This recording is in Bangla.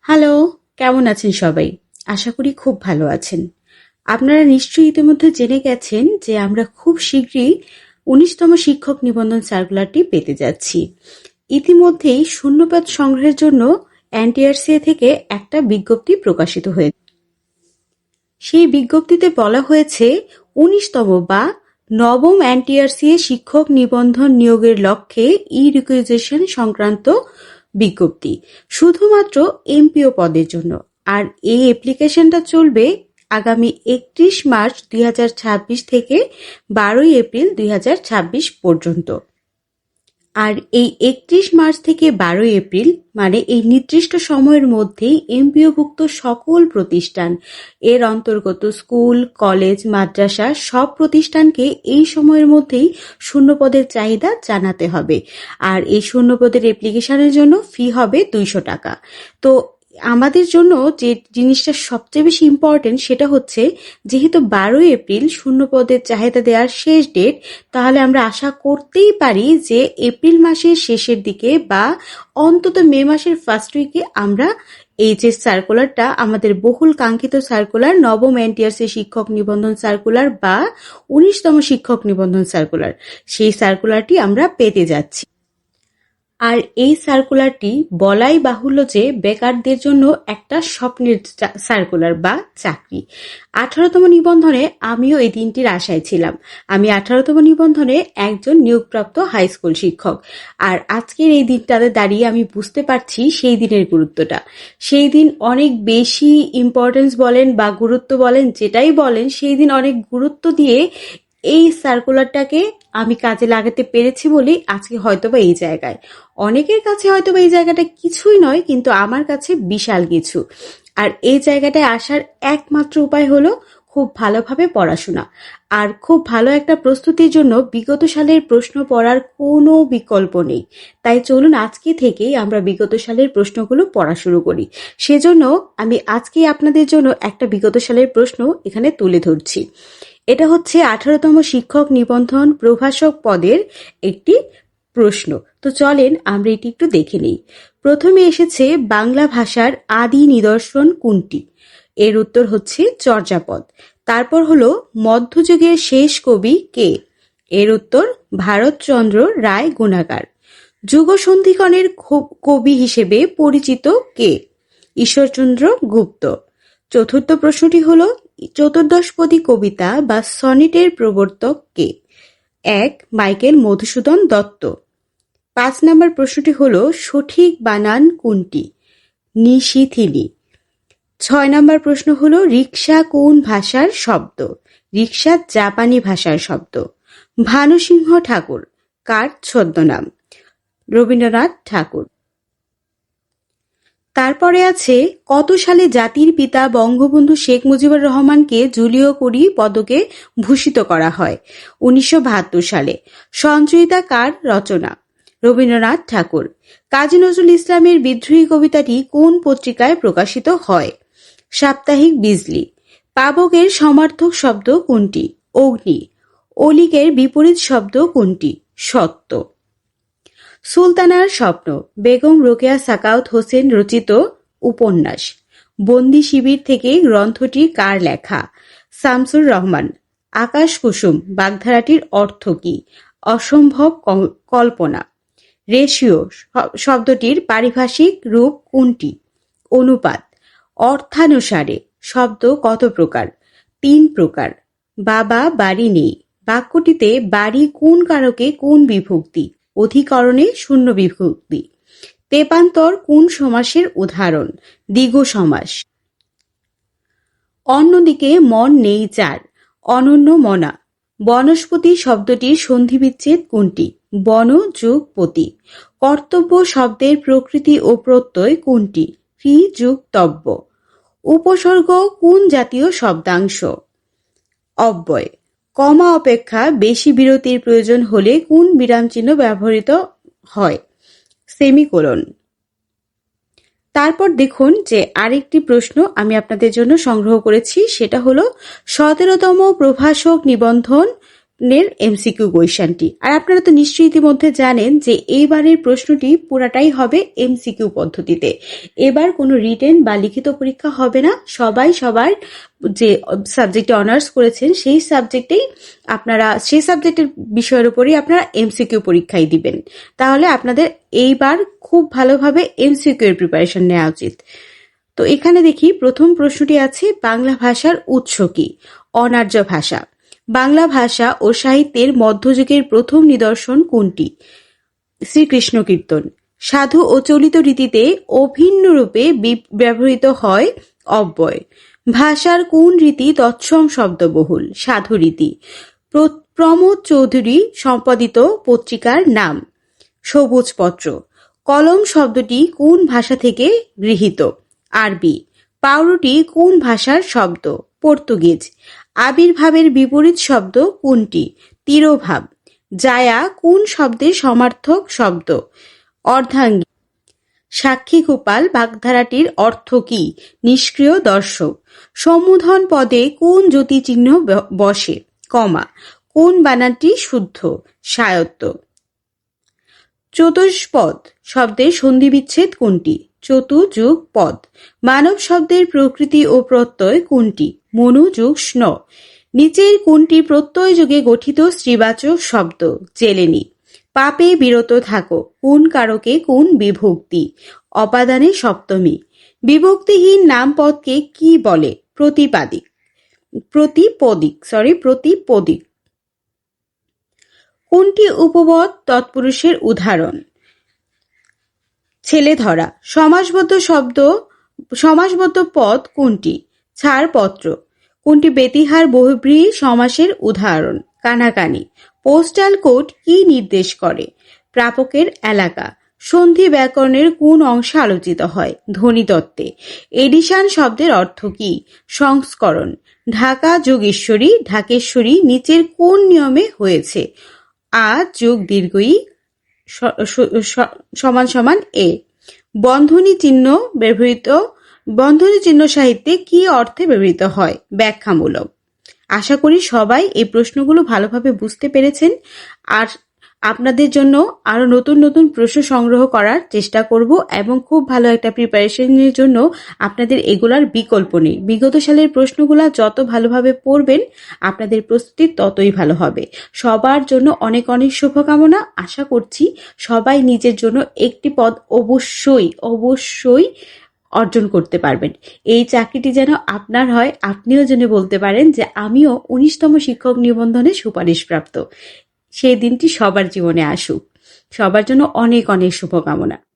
হ্যালো, কেমন আছেন সবাই? আশা করি খুব ভালো আছেন। আপনারা নিশ্চয়ই ইতিমধ্যে জেনে গেছেন যে আমরা খুব শীঘ্রই ১৯তম শিক্ষক নিবন্ধন সার্কুলারটি পেতে যাচ্ছি। ইতিমধ্যেই শূন্যপদ সংগ্রহের জন্য এনটিআরসিএ থেকে একটা বিজ্ঞপ্তি প্রকাশিত হয়েছে। সেই বিজ্ঞপ্তিতে বলা হয়েছে ১৯তম বা নবম এনটিআরসিএ শিক্ষক নিবন্ধন নিয়োগের লক্ষ্যে ই-রিকুইজিশন সংক্রান্ত বিজ্ঞপ্তি শুধুমাত্র এমপিও পদের জন্য। আর এই অ্যাপ্লিকেশনটা চলবে আগামী ৩১ মার্চ ২০২৬ থেকে ১২ এপ্রিল ২০২৬ পর্যন্ত। আর এই ৩১ মার্চ থেকে ১২ এপ্রিল মানে এই নির্দিষ্ট সময়ের মধ্যেই এমপিওভুক্ত সকল প্রতিষ্ঠান, এর অন্তর্গত স্কুল, কলেজ, মাদ্রাসা সব প্রতিষ্ঠানকে এই সময়ের মধ্যেই শূন্যপদের চাহিদা জানাতে হবে। আর এই শূন্যপদের অ্যাপ্লিকেশনের জন্য ফি হবে ২০০ টাকা। তো আমাদের জন্য যে জিনিসটা সবচেয়ে বেশি ইম্পর্টেন্ট সেটা হচ্ছে, যেহেতু ১২ এপ্রিল শূন্যপদের চাহিদা দেওয়ার শেষ ডেট, তাহলে আমরা আশা করতেই পারি যে এপ্রিল মাসের শেষের দিকে বা অন্তত মে মাসের ফার্স্ট উইকে আমরা এই যে সার্কুলারটা, আমাদের বহুল কাঙ্ক্ষিত সার্কুলার, নবম এনটিআরসি শিক্ষক নিবন্ধন সার্কুলার বা ১৯তম শিক্ষক নিবন্ধন সার্কুলার, সেই সার্কুলারটি আমরা পেতে যাচ্ছি। আর এই সার্কুলারটি বলাই বাহুল্য যে বেকারদের জন্য একটা স্বপ্নের সার্কুলার বা চাকরি। ১৮তম নিবন্ধনে আমিও এই দিনটির আশায় ছিলাম। আমি ১৮তম নিবন্ধনে একজন নিয়োগপ্রাপ্ত হাই স্কুল শিক্ষক। আর আজকের এই দিনটাতে দাঁড়িয়ে আমি বুঝতে পারছি সেই দিনের গুরুত্বটা। সেই দিন অনেক বেশি ইম্পর্টেন্স বলেন বা গুরুত্ব বলেন, যেটাই বলেন, সেই দিন অনেক গুরুত্ব দিয়ে এই সার্কুলারটাকে আমি কাজে লাগাতে পেরেছি বলেই আজকে হয়তোবা এই জায়গায়। অনেকের কাছে হয়তোবা এই জায়গাটা কিছুই নয়, কিন্তু আমার কাছে বিশাল কিছু। আর এই জায়গাটায় আসার একমাত্র উপায় হলো খুব ভালোভাবে পড়াশোনা আর খুব ভালো একটা প্রস্তুতির জন্য বিগত সালের প্রশ্ন পড়ার কোনো বিকল্প নেই। তাই চলুন আজকে থেকেই আমরা বিগত সালের প্রশ্নগুলো পড়া শুরু করি। সেজন্য আমি আজকেই আপনাদের জন্য একটা বিগত সালের প্রশ্ন এখানে তুলে ধরছি। এটা হচ্ছে ১৮তম শিক্ষক নিবন্ধন প্রভাষক পদের একটি প্রশ্ন। তো চলেন আমরা এটি একটু দেখে নিই। প্রথমে এসেছে বাংলা ভাষার আদি নিদর্শন কোনটি? এর উত্তর হচ্ছে চর্যাপদ। তারপর হলো মধ্যযুগের শেষ কবি কে? এর উত্তর ভারতচন্দ্র রায় গুণাকার। যুগসন্ধিগণের কবি হিসেবে পরিচিত কে? ঈশ্বরচন্দ্র গুপ্ত। চতুর্থ প্রশ্নটি হলো চতুর্দশপদী কবিতা বা সনেটের প্রবর্তক কে? ১. মাইকেল মধুসূদন দত্ত। ৫ নম্বর প্রশ্নটি হলো সঠিক বানান কোনটি? নিশিথিনি। ৬ নম্বর প্রশ্ন হলো রিকশা কোন ভাষার শব্দ? রিকশা জাপানি ভাষার শব্দ। ভানুসিংহ ঠাকুর কার ছদ্মনাম? রবীন্দ্রনাথ ঠাকুর। তারপরে আছে কত সালে জাতির পিতা বঙ্গবন্ধু শেখ মুজিবুর রহমানকে জুলিও কুরি পদকে ভূষিত করা হয়? ১৯৭২ সালে। সঞ্চয়িতা কার রচনা? রবীন্দ্রনাথ ঠাকুর। কাজী নজরুল ইসলামের বিদ্রোহী কবিতাটি কোন পত্রিকায় প্রকাশিত হয়? সাপ্তাহিক বিজলি। পাবকের সমার্থক শব্দ কোনটি? অগ্নি। অলিকের বিপরীত শব্দ কোনটি? সত্য। সুলতানার স্বপ্ন বেগম রোকেয়া সাখাওয়াত হোসেন রচিত উপন্যাস। বন্দি শিবির থেকে গ্রন্থটি কার লেখা? শামসুর রহমান। আকাশ কুসুম বাগধারাটির অর্থ কি? অসম্ভব কল্পনা। রেশিও শব্দটির পারিভাষিক রূপ কোনটি? অনুপাত। অর্থানুসারে শব্দ কত প্রকার? ৩ প্রকার। বাবা বাড়ি নেই বাক্যটিতে বাড়ি কোন কারকে কোন বিভক্তি? অধিকরণে শূন্য বিভক্তি। তেপান্তর কোন সমাসের উদাহরণ? দ্বিগু সমাস। অন্যদিকে মন নেই যার। অনন্য মনা। বনস্পতি শব্দটির সন্ধিবিচ্ছেদ কোনটি? বন যোগ পতি। কর্তব্য শব্দের প্রকৃতি ও প্রত্যয় কোনটি? ক্রি যোগ তব্য। উপসর্গ কোন জাতীয় শব্দাংশ? অব্যয়। কমা অপেক্ষা বেশি বিরতির প্রয়োজন হলে কোন বিরামচিহ্ন ব্যবহৃত হয়? সেমিকোলন। তারপর দেখুন যে আরেকটি প্রশ্ন আমি আপনাদের জন্য সংগ্রহ করেছি, সেটা হলো ১৭তম প্রভাষক নিবন্ধন এমসিকিউ কোয়েশ্চেনটি। আর আপনারা তো নিশ্চয়ই ইতিমধ্যে জানেন যে এইবারের প্রশ্নটি পুরাটাই হবে এমসিকিউ পদ্ধতিতে। এবার কোনো রিটেন বা লিখিত পরীক্ষা হবে না, সবাই সবার যে সাবজেক্টে অনার্স করেছেন সেই সাবজেক্টের বিষয়ের উপরই আপনারা এমসিকিউ পরীক্ষাই দিবেন। তাহলে আপনাদের এইবার খুব ভালোভাবে এমসিকিউ এর প্রিপারেশন নেওয়া উচিত। তো এখানে দেখি প্রথম প্রশ্নটি আছে, বাংলা ভাষার উৎস কি? অনার্য ভাষা। বাংলা ভাষা ও সাহিত্যের মধ্যযুগের প্রথম নিদর্শন কোনটি? শ্রীকৃষ্ণ কীর্তন। সাধু ও চলিত রীতিতে অভিন্ন রূপে ব্যবহৃত হয় অব্যয়। ভাষার কোন রীতি তৎসম শব্দবহুল? সাধু রীতি। প্রমোদ চৌধুরী সম্পাদিত পত্রিকার নাম? সবুজ পত্র। কলম শব্দটি কোন ভাষা থেকে গৃহীত? আরবি। পাউরুটি কোন ভাষার শব্দ? পর্তুগিজ। আবির্ভাবের বিপরীত শব্দ কোনটি? তিরোভাব। জায়া কোন শব্দের সমার্থক শব্দ? অর্ধাঙ্গী। সাক্ষী গোপাল বাগধারাটির অর্থ কি? নিষ্ক্রিয় দর্শক। সম্বোধন পদে কোন যতিচিহ্ন বসে? কমা। কোন বানানটি শুদ্ধ? স্বায়ত্ত। চতুষ্পদ শব্দের সন্ধিবিচ্ছেদ কোনটি? চতু যোগ পদ। মানব শব্দের প্রকৃতি ও প্রত্যয় কোনটি? মনু যোগ স্ন। নিচের কোনটি প্রত্যয় যোগে গঠিত স্ত্রীবাচক শব্দ? জেলেনি। পাপে বিরত থাকো কোন কারকে কোন বিভক্তি? অপাদানে সপ্তমী। বিভক্তিহীন নামপদকে কি বলে? প্রতিপদিক। কোনটি উপপদ তৎপুরুষের উদাহরণ? ছেলে ধরা। সমাসবদ্ধ পদ কোনটি? ছাড়পত্র। কোনটি বেতিহার বহুব্রীহি সমাসের উদাহরণ? কানাকানি। পোস্টাল কোড কি নির্দেশ করে? প্রাপকের এলাকা। সন্ধি ব্যাকরণের কোন অংশে আলোচিত হয়? ধ্বনিতত্ত্বে। এডিশন শব্দের অর্থ কি? সংস্করণ। ঢাকা যোগেশ্বরী ঢাকেশ্বরী নিচের কোন নিয়মে হয়েছে? আ যোগ দীর্ঘ ই সমান এ। বন্ধনী চিহ্ন সাহিত্যে কি অর্থে ব্যবহৃত হয়? ব্যাখ্যামূলক। আশা করি সবাই এই প্রশ্নগুলো ভালোভাবে বুঝতে পেরেছেন। আর আপনাদের জন্য আরো নতুন নতুন প্রশ্ন সংগ্রহ করার চেষ্টা করব এবং খুব ভালো একটা প্রিপারেশনের জন্য আপনাদের এগুলার বিকল্প নেই। বিগত সালের প্রশ্নগুলা যত ভালোভাবে পড়বেন আপনাদের প্রস্তুতি ততই ভালো হবে। সবার জন্য অনেক অনেক শুভকামনা। আশা করছি সবাই নিজের জন্য একটি পদ অবশ্যই অর্জন করতে পারবেন। এই চাকরিটি যেন আপনার হয়, আপনিও যেন বলতে পারেন যে আমিও 19তম শিক্ষক নিবন্ধনে সুপারিশপ্রাপ্ত। সেই দিনটি সবার জীবনে আসুক। সবার জন্য অনেক অনেক শুভকামনা।